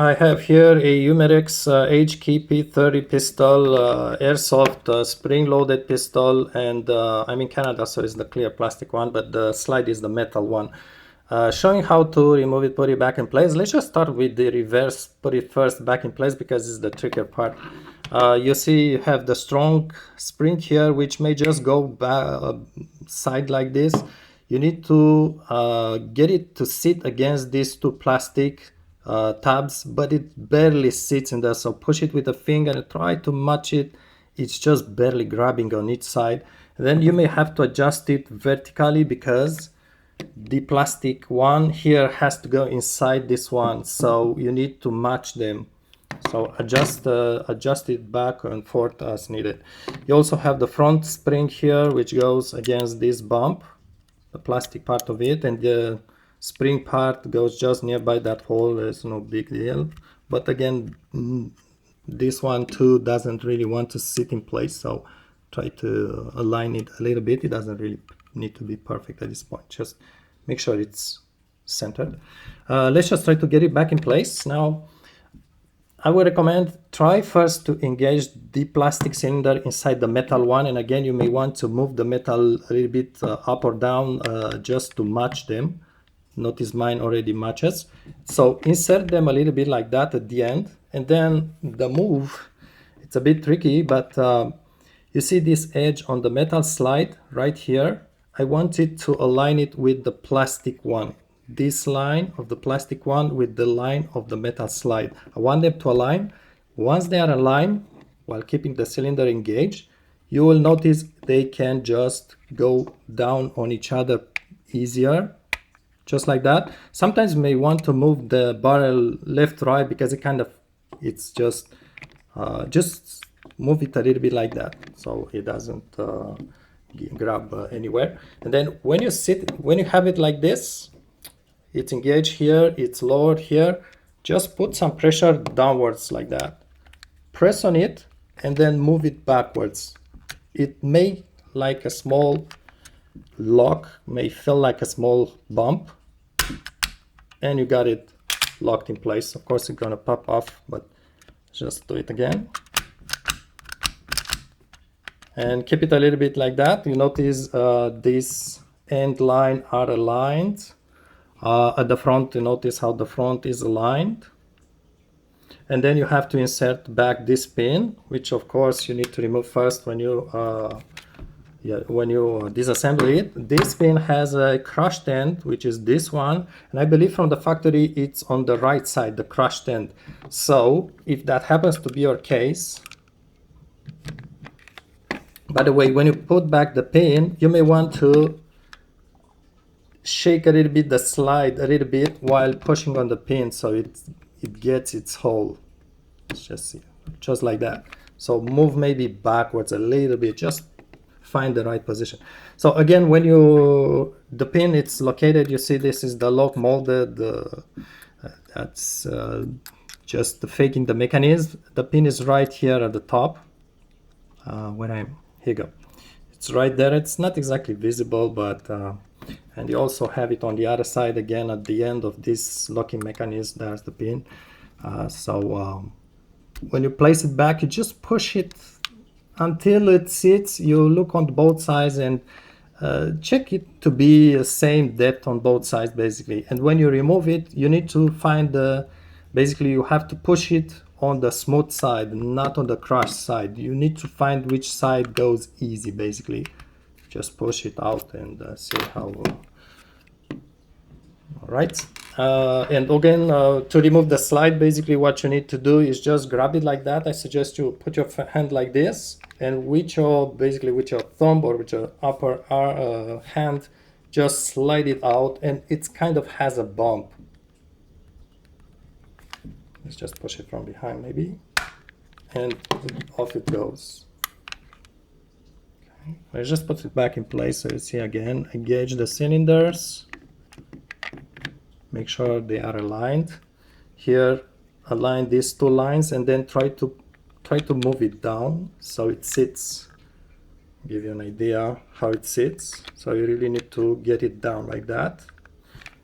I have here a Umerex HKP 30 pistol, airsoft spring-loaded pistol, and I'm in Canada, so it's the clear plastic one, but the slide is the metal one. Showing how to remove it, put it back in place. Let's just start with the reverse, put it first back in place because it's the trickier part. You see you have the strong spring here, which may just go back, side like this. You need to get it to sit against these two plastic tabs, but it barely sits in there. So push it with a finger and try to match it. It's just barely grabbing on each side. And then you may have to adjust it vertically because the plastic one here has to go inside this one. So you need to match them. So adjust it back and forth as needed. You also have the front spring here, which goes against this bump, the plastic part of it, and the spring part goes just nearby that hole. There's no big deal, but again, this one too doesn't really want to sit in place, so try to align it a little bit. It doesn't really need to be perfect at this point, just make sure it's centered. Let's just try to get it back in place. Now I would recommend try first to engage the plastic cylinder inside the metal one, and again you may want to move the metal a little bit up or down just to match them. Notice mine already matches. So insert them a little bit like that at the end, and then the move, it's a bit tricky, but you see this edge on the metal slide right here. I want it to align it with the plastic one. This line of the plastic one with the line of the metal slide. I want them to align. Once they are aligned, while keeping the cylinder engaged, you will notice they can just go down on each other easier, just like that. Sometimes you may want to move the barrel left, right, because it's just move it a little bit like that, so it doesn't grab anywhere. And then when you have it like this, it's engaged here, it's lowered here, just put some pressure downwards like that. Press on it and then move it backwards. It may like a small lock, may feel like a small bump, and you got it locked in place. Of course it's gonna pop off, but just do it again. And keep it a little bit like that. You notice this end line are aligned. At the front, you notice how the front is aligned. And then you have to insert back this pin, which of course you need to remove first when you disassemble it. This pin has a crushed end, which is this one, and I believe from the factory it's on the right side, the crushed end. So if that happens to be your case, by the way, when you put back the pin, you may want to shake a little bit the slide a little bit while pushing on the pin, so it gets its hole. Let's just see, just like that. So move maybe backwards a little bit, just find the right position. So again, when the pin it's located, you see this is the lock molded. That's just faking the mechanism. The pin is right here at the top. Here you go. It's right there. It's not exactly visible, but and you also have it on the other side again at the end of this locking mechanism. There's the pin. When you place it back, you just push it until it sits. You look on both sides and check it to be the same depth on both sides basically. And when you remove it, you need to find basically you have to push it on the smooth side, not on the crushed side. You need to find which side goes easy basically. Just push it out and see how. All right. And again, to remove the slide, basically what you need to do is just grab it like that. I suggest you put your hand like this, and with your thumb or with your upper hand, just slide it out, and it kind of has a bump. Let's just push it from behind maybe, and off it goes. Okay. Let's just put it back in place so you see again, engage the cylinders. Make sure they are aligned. Here, align these two lines and then try to move it down so it sits. Give you an idea how it sits. So you really need to get it down like that.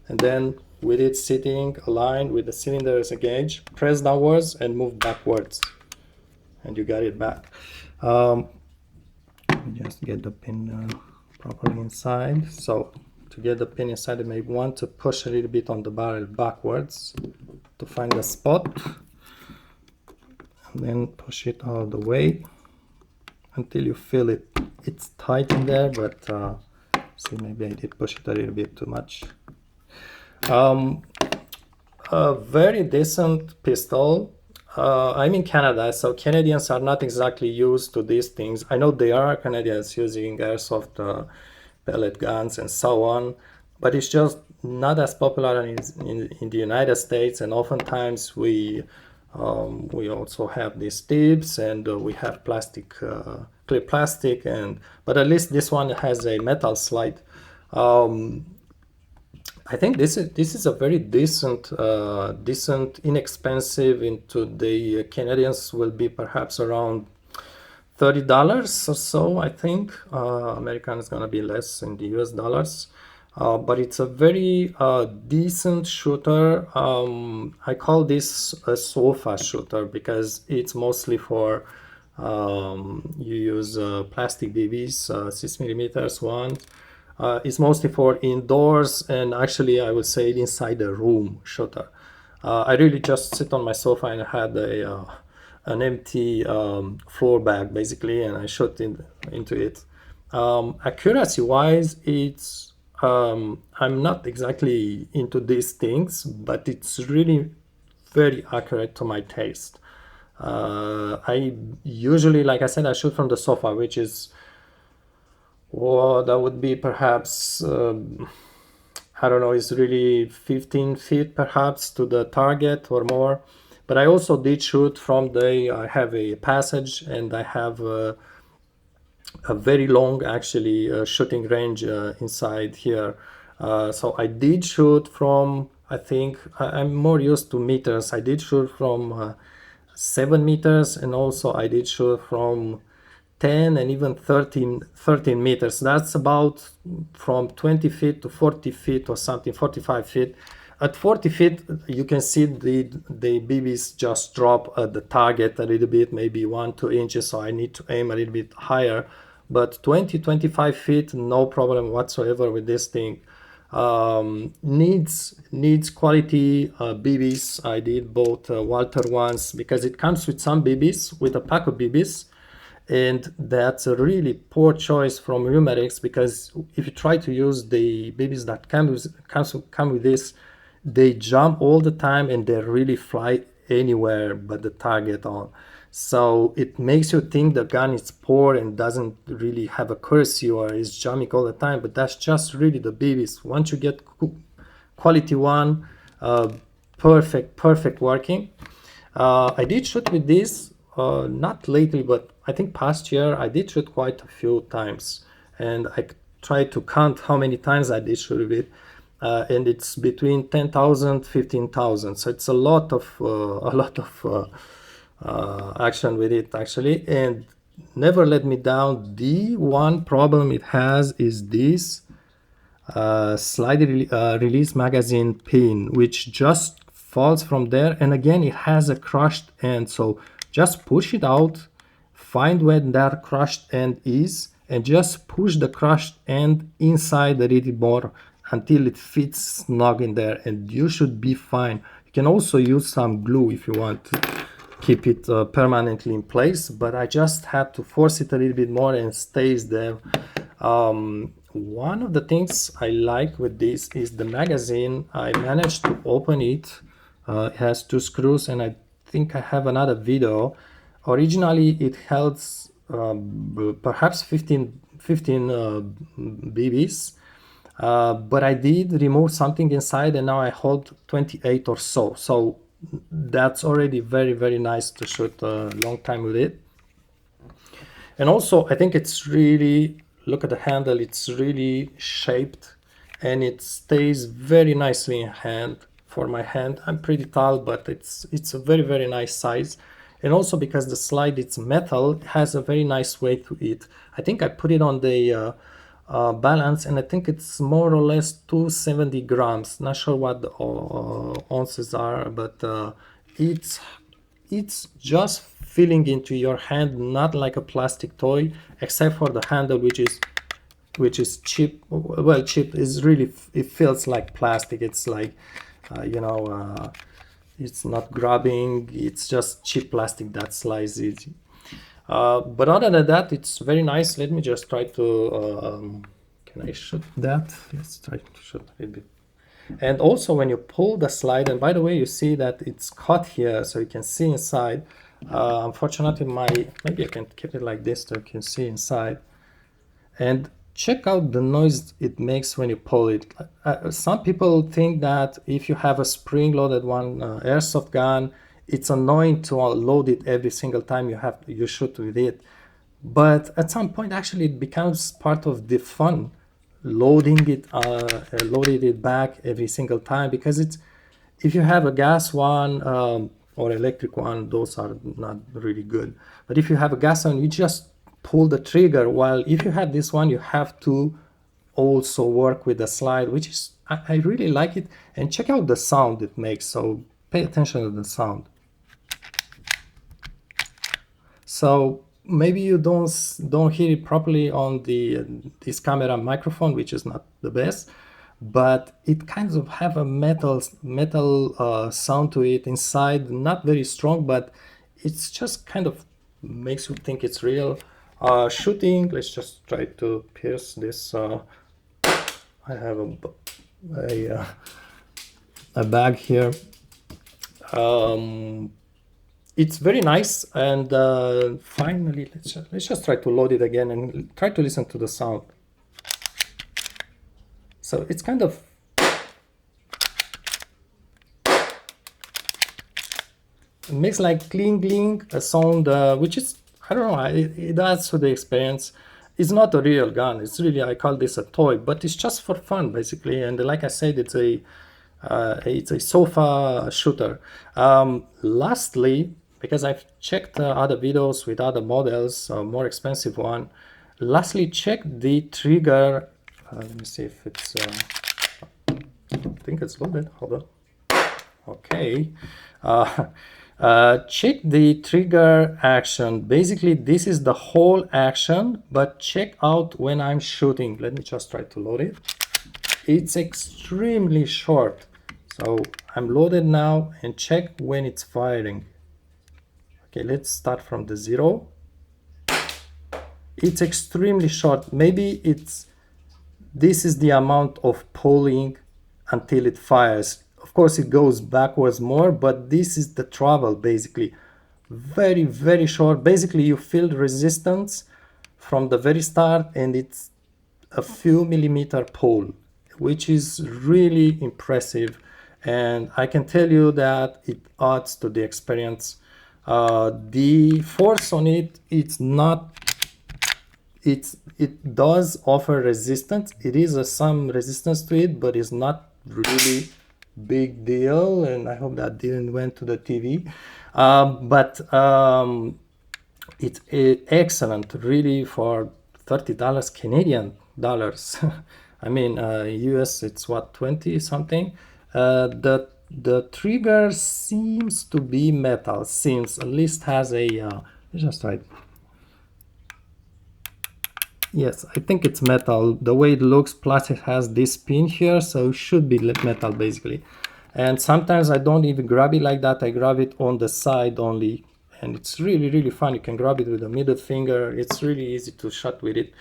And then with it sitting aligned with the cylinder as a gauge, press downwards and move backwards, and you got it back. Just get the pin properly inside. So to get the pin inside, you may want to push a little bit on the barrel backwards to find the spot, and then push it all the way until you feel it's tight in there. But see, maybe I did push it a little bit too much. A very decent pistol. I'm in Canada, so Canadians are not exactly used to these things. I know there are Canadians using airsoft pellet guns and so on, but it's just not as popular in the United States. And oftentimes we also have these tips, and we have plastic, clear plastic, but at least this one has a metal slide. I think this is a very decent, inexpensive. Into the Canadians will be perhaps around $30 or so. I think American is gonna be less in the US dollars, but it's a very decent shooter. I call this a sofa shooter because it's mostly for you use plastic BBs, 6mm one. It's mostly for indoors, and actually I would say inside the room shooter. I really just sit on my sofa and had an empty floor bag basically, and I shot into it. Accuracy wise, it's I'm not exactly into these things, but it's really very accurate to my taste. I usually, like I said, I shoot from the sofa, which is, well, that would be perhaps, I don't know, it's really 15 feet perhaps to the target or more. But I also did shoot from I have a passage, and I have a very long, actually, shooting range inside here. So I did shoot from, I think, I'm more used to meters. I did shoot from 7 meters, and also I did shoot from 10 and even 13 meters. That's about from 20 feet to 40 feet or something, 45 feet. At 40 feet, you can see the BBs just drop at the target a little bit, maybe 1-2 inches, so I need to aim a little bit higher. But 20-25 feet, no problem whatsoever with this thing. Needs quality BBs. I did both Walther ones, because it comes with some BBs, with a pack of BBs, and that's a really poor choice from Umerex, because if you try to use the BBs that come with this, they jump all the time and they really fly anywhere but the target on. So it makes you think the gun is poor and doesn't really have accuracy or is jumping all the time, but that's just really the BBs. Once you get quality one, perfect working. I did shoot with this, not lately, but I think past year I did shoot quite a few times, and I tried to count how many times I did shoot with it. And it's between 10,000, 15,000. So it's a lot of action with it, actually, and never let me down. The one problem it has is this slide release magazine pin, which just falls from there, and again it has a crushed end. So just push it out, find where that crushed end is, and just push the crushed end inside a little more until it fits snug in there, and you should be fine. You can also use some glue if you want to keep it permanently in place, but I just had to force it a little bit more and stays there. One of the things I like with this is the magazine. I managed to open it. It has 2 screws, and I think I have another video. Originally it held perhaps 15 BBs, but I did remove something inside, and now I hold 28 or so. So that's already very nice to shoot a long time with it. And also I think it's really, look at the handle, it's really shaped, and it stays very nicely in hand. For my hand, I'm pretty tall, but it's a very nice size. And also because the slide, it's metal, it has a very nice weight to it. I think I put it on the balance, and I think it's more or less 270 grams. Not sure what the ounces are, but it's just filling into your hand, not like a plastic toy, except for the handle, which is cheap. Well, cheap is really, it feels like plastic. It's like it's not grabbing, it's just cheap plastic that slides easy. But other than that, it's very nice. Let me just try to can I shoot that? Let's try to shoot a little bit. And also when you pull the slide, and by the way, you see that it's cut here, so you can see inside. Unfortunately, maybe I can keep it like this so you can see inside. And check out the noise it makes when you pull it. Some people think that if you have a spring-loaded one, airsoft gun, it's annoying to load it every single time you shoot with it. But at some point, actually, it becomes part of the fun, loading it back every single time, because if you have a gas one or electric one, those are not really good. But if you have a gas one, you just pull the trigger, while if you have this one, you have to also work with the slide, which is, I really like it. And check out the sound it makes, so pay attention to the sound. So maybe you don't hear it properly on this camera microphone, which is not the best, but it kind of have a metal sound to it inside, not very strong, but it's just kind of makes you think it's real. Shooting, let's just try to pierce this. I have a bag here. It's very nice, and finally, let's just try to load it again and try to listen to the sound. So it's kind of, it makes like cling cling, a sound which is, I don't know, it adds to the experience. It's not a real gun. It's really, I call this a toy, but it's just for fun basically. And like I said, it's a sofa shooter. Lastly, because I've checked other videos with other models, more expensive one. Lastly, check the trigger. Let me see if it's, I think it's loaded, hold on. Okay. Check the trigger action. Basically, this is the whole action, but check out when I'm shooting. Let me just try to load it. It's extremely short. So I'm loaded now, and check when it's firing. Okay, let's start from the 0. It's extremely short. Maybe this is the amount of pulling until it fires. Of course, it goes backwards more, but this is the travel basically. Very, very short. Basically, you feel resistance from the very start, and it's a few millimeter pull, which is really impressive. And I can tell you that it adds to the experience. The force on it, it does offer resistance. It is some resistance to it, but it's not really big deal. And I hope that didn't went to the TV. But it's excellent, really, for $30 Canadian dollars. I mean, US, it's what, 20 something. The trigger seems to be metal. At least has a. Let's just try. Yes, I think it's metal. The way it looks, plus it has this pin here, so it should be metal basically. And sometimes I don't even grab it like that. I grab it on the side only, and it's really, really fun. You can grab it with the middle finger. It's really easy to shoot with it.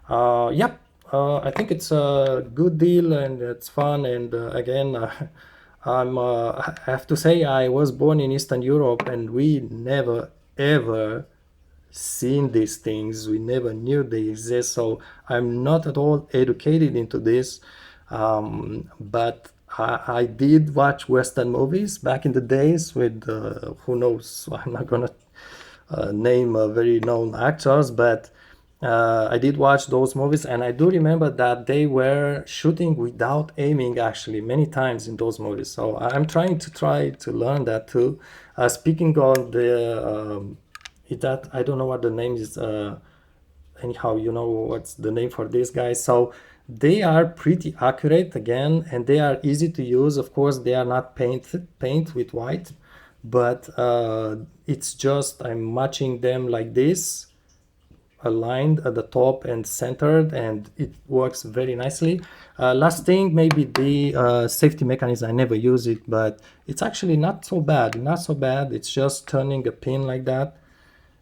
Yeah, I think it's a good deal, and it's fun. And again, I have to say, I was born in Eastern Europe, and we never ever seen these things. We never knew they exist. So I'm not at all educated into this, but I did watch Western movies back in the days with who knows. I'm not gonna name very known actors, but I did watch those movies, and I do remember that they were shooting without aiming actually many times in those movies. So I'm trying to learn that too. Speaking on the that, I don't know what the name is. anyhow, you know what's the name for these guys. So they are pretty accurate again, and they are easy to use. Of course, they are not paint with white, but it's just I'm matching them like this, aligned at the top and centered, and it works very nicely. Last thing, maybe the safety mechanism. I never use it, but it's actually not so bad. Not so bad. It's just turning a pin like that,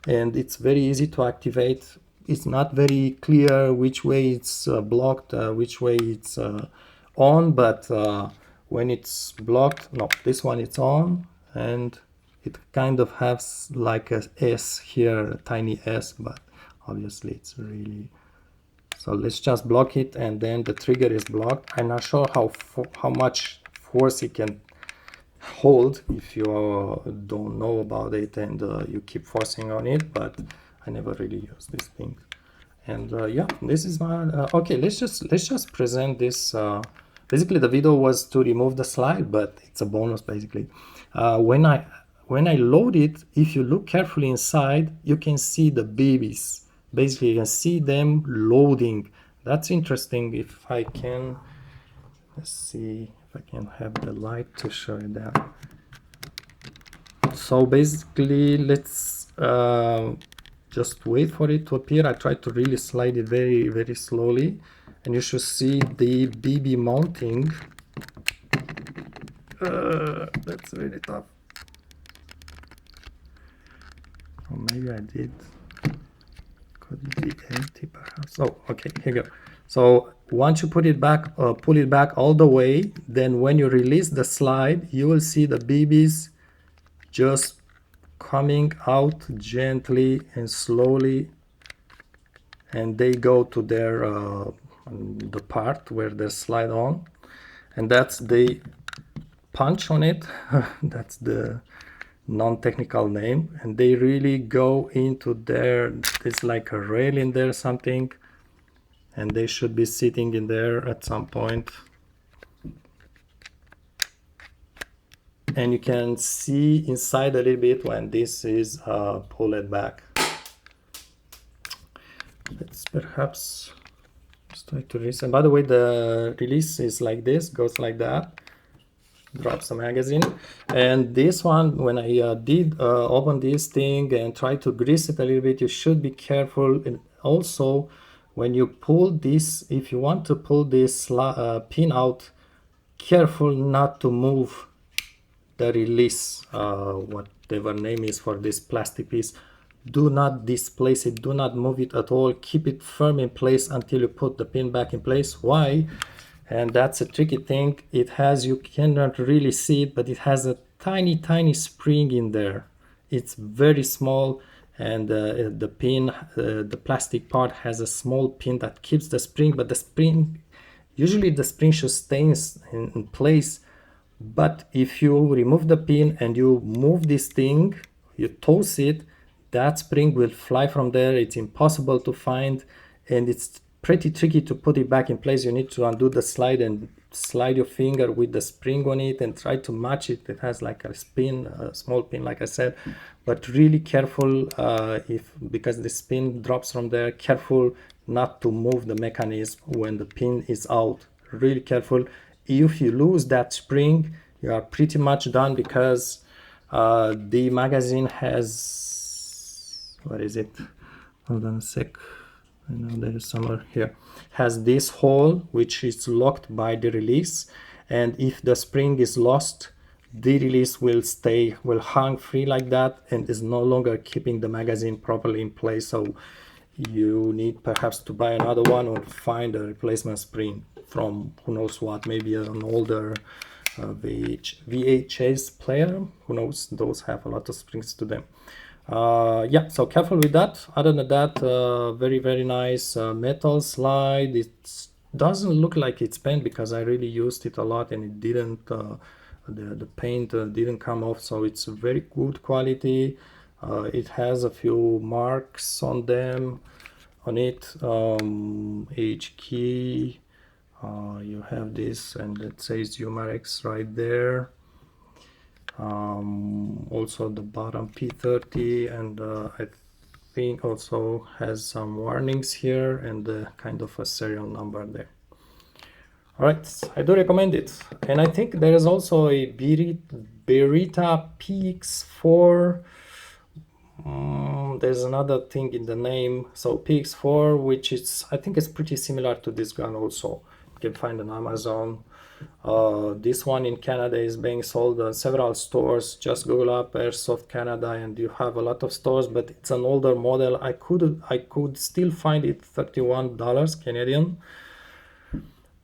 and it's very easy to activate. It's not very clear which way it's blocked, which way it's on, but when it's blocked, no, this one it's on, and it kind of has like a S here, a tiny S, but obviously it's really, so let's just block it, and then the trigger is blocked. I'm not sure how much force it can hold if you don't know about it and you keep forcing on it, but I never really use this thing. And yeah, this is my okay, let's just present this. Basically the video was to remove the slide, but it's a bonus basically. When I load it, if you look carefully inside, you can see the BBs. Basically you can see them loading. That's interesting. If I can, let's see if I can have the light to show you that. So basically, let's just wait for it to appear. I try to really slide it very, very slowly, and you should see the BB mounting. That's really tough. Or maybe I did. Could it be empty perhaps? Oh, okay, here you go. So once you put it back, pull it back all the way, then when you release the slide, you will see the BBs just coming out gently and slowly, and they go to their the part where they slide on, and that's the punch on it. That's the non-technical name, and they really go into there. It's like a rail in there, something, and they should be sitting in there at some point. And you can see inside a little bit when this is pulled back. Let's perhaps just try to release. And by the way, the release is like this, goes like that, drops the magazine. And this one, when I did open this thing and try to grease it a little bit, you should be careful. And also, when you pull this, if you want to pull this pin out, careful not to move the release, whatever name is for this plastic piece. Do not displace it, do not move it at all. Keep it firm in place until you put the pin back in place. Why? And that's a tricky thing. It has, you cannot really see it, but it has a tiny spring in there. It's very small, and the pin, the plastic part has a small pin that keeps the spring, but the spring, usually the spring should stay in place. But if you remove the pin and you move this thing, you toss it, that spring will fly from there. It's impossible to find, and it's pretty tricky to put it back in place. You need to undo the slide and slide your finger with the spring on it and try to match it. It has like a spin, a small pin, like I said, but really careful because the spin drops from there. Careful not to move the mechanism when the pin is out. Really careful. If you lose that spring, you are pretty much done, because the magazine has, what is it? Hold on a sec. I know there is somewhere here. Has this hole which is locked by the release, and if the spring is lost, the release will hang free like that, and is no longer keeping the magazine properly in place. So you need perhaps to buy another one or find a replacement spring from who knows what, maybe an older VHS player, who knows, those have a lot of springs to them. Yeah, so careful with that. Other than that, very nice metal slide. It doesn't look like it's paint, because I really used it a lot and it didn't, the paint didn't come off, so it's very good quality. It has a few marks on them, on it, H key. You have this, and it says Umarex right there. Also the bottom P30, and I thing also has some warnings here and kind of a serial number there. All right, I do recommend it. And I think there is also a Beretta PX4. There's another thing in the name. So PX4, which is, I think it's pretty similar to this gun also. You can find on Amazon. This one in Canada is being sold on several stores. Just Google up Airsoft Canada and you have a lot of stores, but it's an older model. I could still find it $31 Canadian.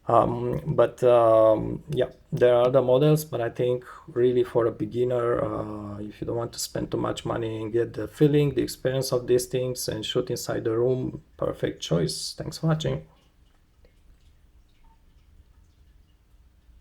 Yeah, there are other models, but I think really for a beginner, if you don't want to spend too much money and get the feeling, the experience of these things and shoot inside the room, perfect choice. Thanks for watching.